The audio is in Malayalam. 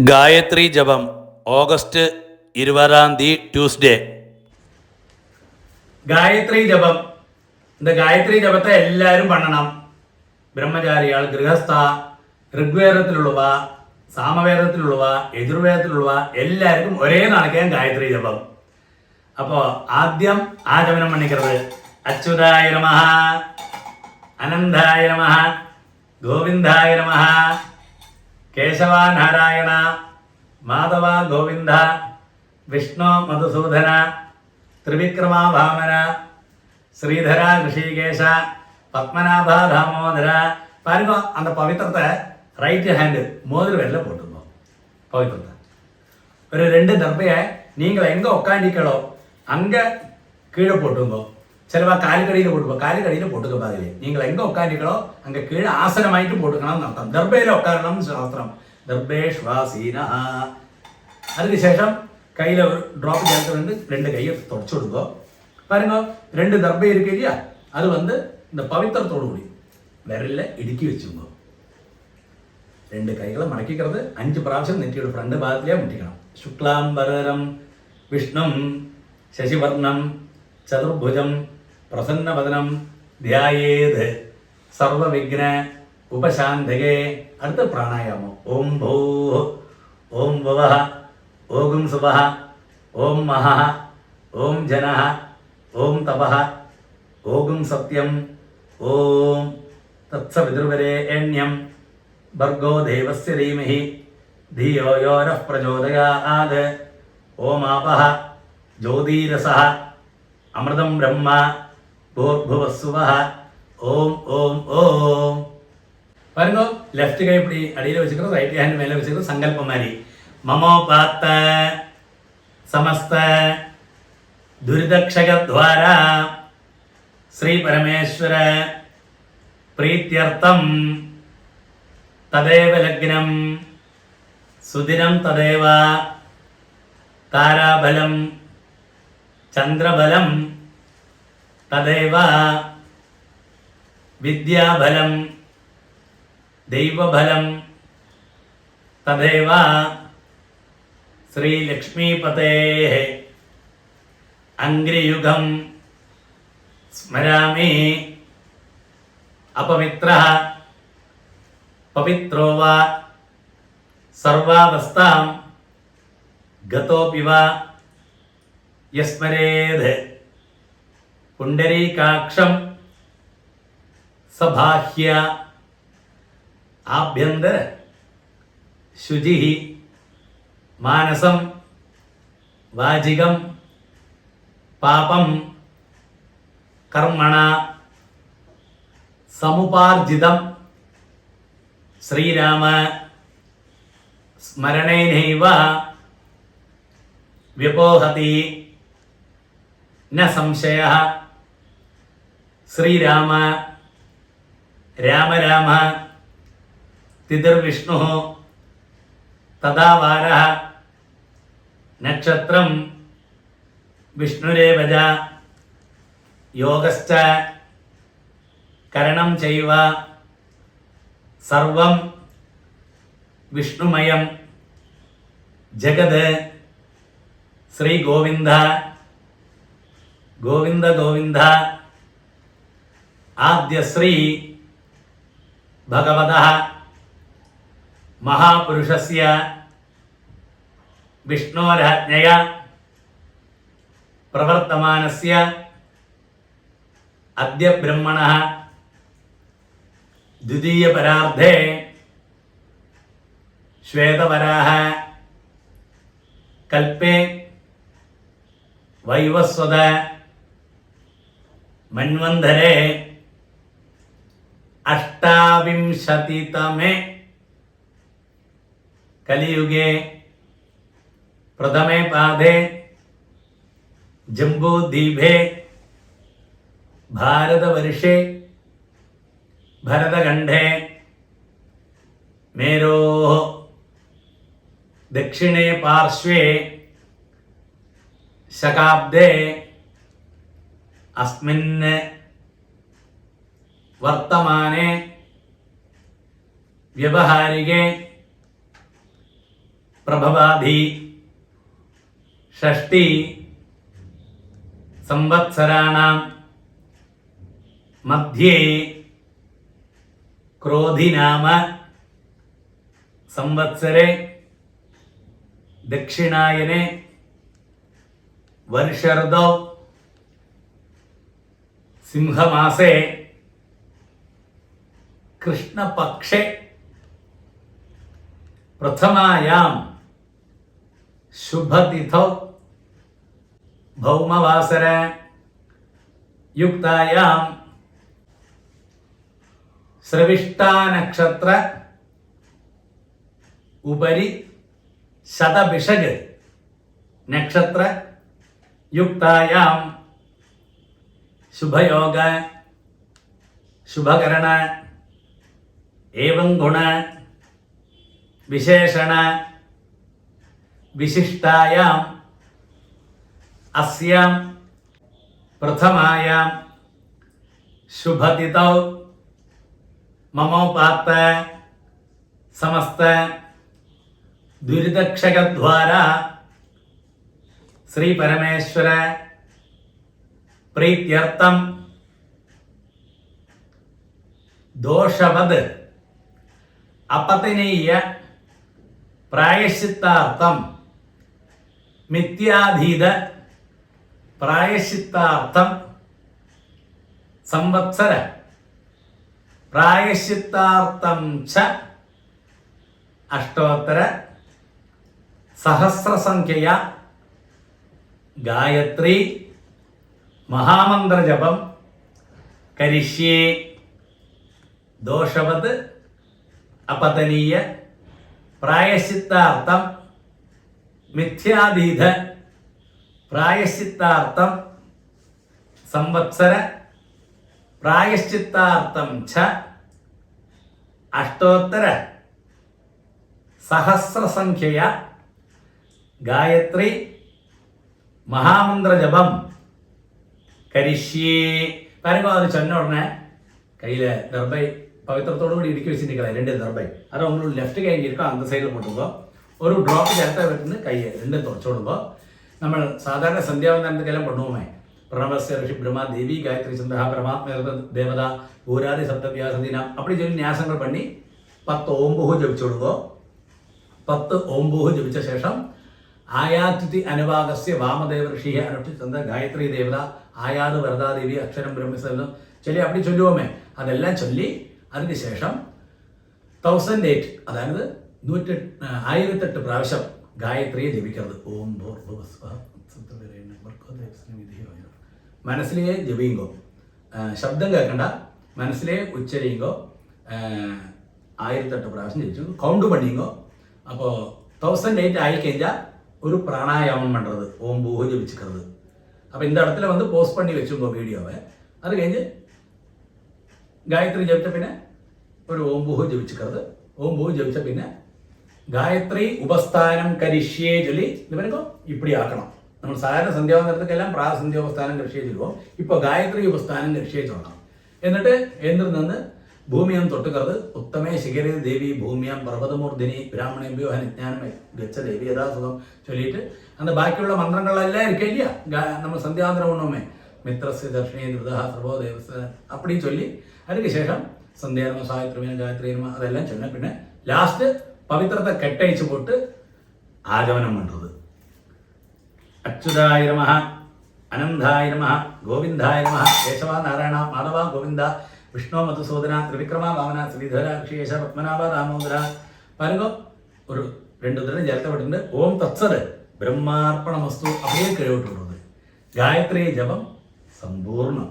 ഗായത്രി ജപം ഓഗസ്റ്റ് 20 ട്യൂസ്ഡേ. ഗായത്രി ജപം. இந்த ഗായത്രി ജപത്തെ എല്ലാവരും പണ്ണണം. ബ്രഹ്മചാരികൾ, ഗൃഹസ്ഥ, ഋഗ്വേദത്തിലുള്ളവ, സാമവേദത്തിലുള്ളവ, യജുർവേദത്തിലുള്ളവ എല്ലാവർക്കും ഒരേ നടക്കാൻ ഗായത്രി ജപം. അപ്പോൾ ആദ്യം ആചമനം പണിക്കരുത്. അച്യുതായ നമഃ, അനന്തായ നമഃ, ഗോവിന്ദായ നമഃ, കേശവ നാരായണ, മാധവ ഗോവിന്ദ, വിഷ്ണു മധുസൂദന, ത്രിവിക്രമ വാമന, ശ്രീധര ഋഷികേശ, പത്മനാഭ தாமோதர. பாருங்க, அந்த பவித்திரத்தை ரைட் ஹேண்டு மோதிர வெளில போட்டுங்க. பவித்திரத்தை ஒரு 2 தர்பையை நீங்கள் எங்கே உட்காண்டிக்கலோ அங்கே கீழே போட்டுங்க. சிலவா காலுக்கடியில் போட்டுப்போம், காலுக்கடியில் போட்டுக்க பாதிலே. நீங்கள் எங்கே உட்காண்டிக்கலோ அங்கே கீழே ஆசனமாயிட்டு போட்டுக்கணும்னு அர்த்தம். தர்பையில் உட்காரணும்னு சாஸ்திரம். தர்பேஷ்வாசீனா. அதுக்கு சேஷம் கையில் ஒரு ட்ராப் ஜலத்தை வந்து 2 கையை தொடச்சு விடுங்க. பாருங்க, 2 தர்பை இருக்கு இல்லையா, அது வந்து இந்த பவித்திரத்தோடு கூடி விரலில் இடுக்கி வச்சுங்க. 2 கைகளை மடக்கிக்கிறது 5 പ്രാവശ്യം നെറ്റിയുടെ ഫ്രണ്ട് ഭാഗത്തിലേ മുട്ടിക്കണം. ശുക്ലാംബരം വിഷ്ണും ശശിവർണം ചതുർഭുജം പ്രസന്നവദനം ധ്യായേത് സർവവിഘ്ന ഉപശാന്തകേ. അടുത്ത പ്രാണായാമം. ഓം ഭൂ, ഓം ഭവഃ, ഓം സുവഃ, ഓം മഹഃ, ഓം ജനഃ, ഓം തപഃ, ഓം സത്യം, ഓം തത്സവിതുർവരേണ്യം ഭർഗോ ദേവസ്യ ധീമഹി ധിയോ യോ നഃ പ്രചോദയാത്. ഓം ആപഃ ജ്യോതിരസഃ അമൃതം ബ്രഹ്മ ഭൂർഭുവസ്സുവഃ. ഓം ഓം ഓം. பாருங்க, லெஃப்ட் கை இப்படி அடியில் வச்சுக்கிறது, ரைட் ஹேண்ட் மேலே வச்சுக்கிறது. சங்கல்பம் மாதிரி. மமோபாத்த சமஸ்த துரிதக்ஷகத்வாரா ஸ்ரீ பரமேஸ்வர பிரீத்தியர்த்தம் ததேவ லக்னம் சுதினம் ததேவ தாராபலம் சந்திரபலம் ததேவ வித்யாபலம் ദൈവഫലം തദേവ ശ്രീലക്ഷ്മീപതേഃ അംഗ്രിയുഗം സ്മരാമി. അപവിത്രഃ പവിത്രോ വാ സർവാവസ്ഥാം ഗതോപി വാ യസ്മരേത് പുണ്ഡരീകാക്ഷം സബാഹ്യ ആഭ്യന്തര ശുചി മാനസം വാചികം പാപം കർമ്മണ സമുപാർജിതം ശ്രീരാമ സ്മരണേനൈവ വ്യപോഹതി ന സംശയഃ. ശ്രീരാമ രാമ രാമ തിഥിർവിഷ്ണു തഥാ വാരഃ നക്ഷത്രം വിഷ്ണുരേവ യോഗശ്ച കരണം ചൈവ സർവം വിഷ്ണുമയം ജഗത്. ശ്രീ ഗോവിന്ദ ഗോവിന്ദ ഗോവിന്ദ. ആദ്യശ്രീ ഭഗവതഃ മഹാപുരുഷസ്യ വിഷ്ണോരാജ്ഞയാ പ്രവർത്തമാനസ്യ അദ്യ ബ്രഹ്മണഃ ദ്വിതീയപരാർദ്ധേ ശ്വേതവരാഹ കൽപ്പേ വൈവസ്വത മന്വന്തരേ അഷ്ടാവിംശതിതമേ കലിയുഗേ പ്രഥമേ പാദേ ജംബൂദ്വീപേ ഭാരതവർഷേ ഭരതഖണ്ഡേ മേരോः ദക്ഷിണേ പാർശ്വേ ശകാബ്ദേ അസ്മിൻ വർത്തമാനെ വ്യവഹാരികേ പ്രഭവാധി ഷഷ്ടി സംവത്സരാണാം മധ്യേ ക്രോധിനാമ സംവത്സരെ ദക്ഷിണായനെ വർഷർദൗ സിംഹമാസേ കൃഷ്ണപക്ഷേ പ്രഥമായാം ശുഭതിഥൗ ഭൗമവാസര യുക്തായാം ശ്രവിഷ്ഠാനക്ഷത്ര ഉപരി ശതഭിഷഗ് നക്ഷത്ര യുക്തായാം ശുഭയോഗ ശുഭകരണ ഏവം ഗുണ വിശേഷണ വിശിഷ്ടായാം അസ്യാം പ്രഥമായാം ശുഭതിഥൗ മമോപാത്ത സമസ്ത ദുരിതക്ഷകദ്വാര ശ്രീ പരമേശ്വര പ്രീത്യർത്ഥം ദോഷവത് അപതനീയ പ്രായശ്ചിത്താർത്ഥം മിഥ്യാധീത പ്രായശ്ചിത്താർത്ഥം സംവത്സര പ്രായശ്ചിത്താർത്ഥം ച അഷ്ടോത്തര സഹസ്രസംഖ്യയ ഗായത്രി മഹാമന്ത്രജപം കരിഷ്യേ ദോഷവത് അപതനീയ പ്രായശ്ചിത്താർത്ഥം മിഥ്യാധീത പ്രായശ്ചിത്താർത്ഥം സംവത്സര പ്രായശ്ചിത്താർത്ഥം ച അഷ്ടോത്തര സഹസ്രസംഖ്യയ ഗായത്രി മഹാമന്ത്രജപം കരിഷ്യേ. പാരമ്പോ അത് ചൊന്ന ഉടനെ കയ്യിൽ ദർബൈ പവിത്രത്തോടു കൂടി ഇടുക്കി വെച്ചിട്ട് രണ്ട് ദർബൈ അത് உங்களுக்கு ലെഫ്റ്റ് കൈ ഇരിക്കും அந்த സൈഡിൽ പോട്ടുമ്പോൾ ഒരു ഡ്രോപ്പ് ചേർത്ത വെട്ടുന്ന കൈ രണ്ടും തുടച്ചുകൊടുമ്പോൾ നമ്മൾ സാധാരണ സന്ധ്യാവന്തനത്തിലെല്ലാം കൊണ്ടുപോകുമേ പ്രണവസ്യ ഋഷി ബ്രഹ്മ ദേവി ഗായത്രി ചന്ദ്ര പരമാത്മ ദേവത പൂരാതി സപ്തവ്യാസദിനം அப்படி சொல்லி ന്യാസങ്ങൾ பண்ணி 10 ഓംബുഹു ജപിച്ചു കൊടുക്കുക. 10 ഓംബുഹു ജപിച്ച ശേഷം ആയാതിഥി അനുഭാഗസ്യ വാമദേവ ഋഷിയെ അനുഷ്ഠിച്ച ഗായത്രി ദേവത ആയാത് വരദാദേവി അക്ഷരം ബ്രഹ്മസെല്ലാം ചൊല്ലി அப்படி ചൊല്ലുவோമേ. അതെല്ലാം ചൊല്ലി അതിന് ശേഷം 1008 അതായത് 1008 പ്രാവശ്യം ഗായത്രിയെ ജപിക്കരുത്. ഓം മനസ്സിലേ ജപിയുങ്കോ, ശബ്ദം കേൾക്കണ്ട, മനസ്സിലേ ഉച്ചരിയുങ്കോ 1008 പ്രാവശ്യം ജപിച്ചു കൗണ്ട് പണിയുങ്കോ. അപ്പോൾ 1008 ആയിക്കഴിഞ്ഞാൽ ഒരു പ്രാണായാമം പണ്ടത് ഓം ഭൂഹു ജപിച്ചിക്കരുത്. അപ്പോൾ இந்த இடத்துல வந்து போஸ்ட் பண்ணி வச்சுக்கோ வீடியோவை. அது കഴിഞ്ഞ് ഗായത്രി ജപിച്ച പിന്നെ ഒരു ഓം ഭൂഹു ജപിച്ചിക്കരുത്. ഓം ഭൂഹു ജപിച്ച പിന്നെ ഗായത്രി ഉപസ്ഥാനം കരിഷ്യേ ചൊല്ലി ഇവനൊക്കെ ഇപ്പടി ആക്കണം. നമ്മൾ സാധാരണ സന്ധ്യാവന്തനത്തിലെല്ലാം പ്രാസന്ധ്യോപസ്ഥാനം കരിഷ്യേ ചൊല്ലുമ്പോൾ ഇപ്പോൾ ഗായത്രി ഉപസ്ഥാനം കരിഷ്യേ ചൊല്ലണം. എന്നിട്ട് നിന്ന് ഭൂമിയം തൊട്ടുകരുത്. ഉത്തമേ ശിഖരേ ദേവി ഭൂമിയാം പർവ്വതമൂർധിനി ബ്രാഹ്മണേഭ്യോ ഹനിജ്ഞാനം ഗച്ഛ ദേവി യഥാസുഖം ചൊല്ലിയിട്ട് അന്ന് ബാക്കിയുള്ള മന്ത്രങ്ങളെല്ലാം ഇരിക്കില്ല. നമ്മൾ സന്ധ്യാവന്തനം കൊണ്ടുപോമേ മിത്രസ്യ ദർശനേ ധൃത സർവോ ദേവസ്ഥ അപ്പടി ചൊല്ലി അതിന് ശേഷം സന്ധ്യാനമ സാഹിത്യമേന ഗായത്രിയമ അതെല്ലാം ചൊല്ലാം. പിന്നെ ലാസ്റ്റ് പവിത്രത്തെ കെട്ടയച്ചു പോട്ട് ആഗമനം പണ്ടത്. അച്യുതായ നമഃ, അനന്തായ നമഃ, ഗോവിന്ദായ നമഃ, കേശവ നാരായണ മാധവ ഗോവിന്ദ വിഷ്ണു മധുസൂദന ത്രിവിക്രമ വാമന ശ്രീധര ഋഷികേശ പത്മനാഭ ദാമോദര പരങ്കോ ഒരു 2 തരം ചേർത്തപ്പെട്ടിട്ടുണ്ട്. ഓം തത്സത് ബ്രഹ്മാർപ്പണമസ്തു அப்படியே കഴിവിട്ടുള്ളത്. ഗായത്രി ജപം സമ്പൂർണ്ണം.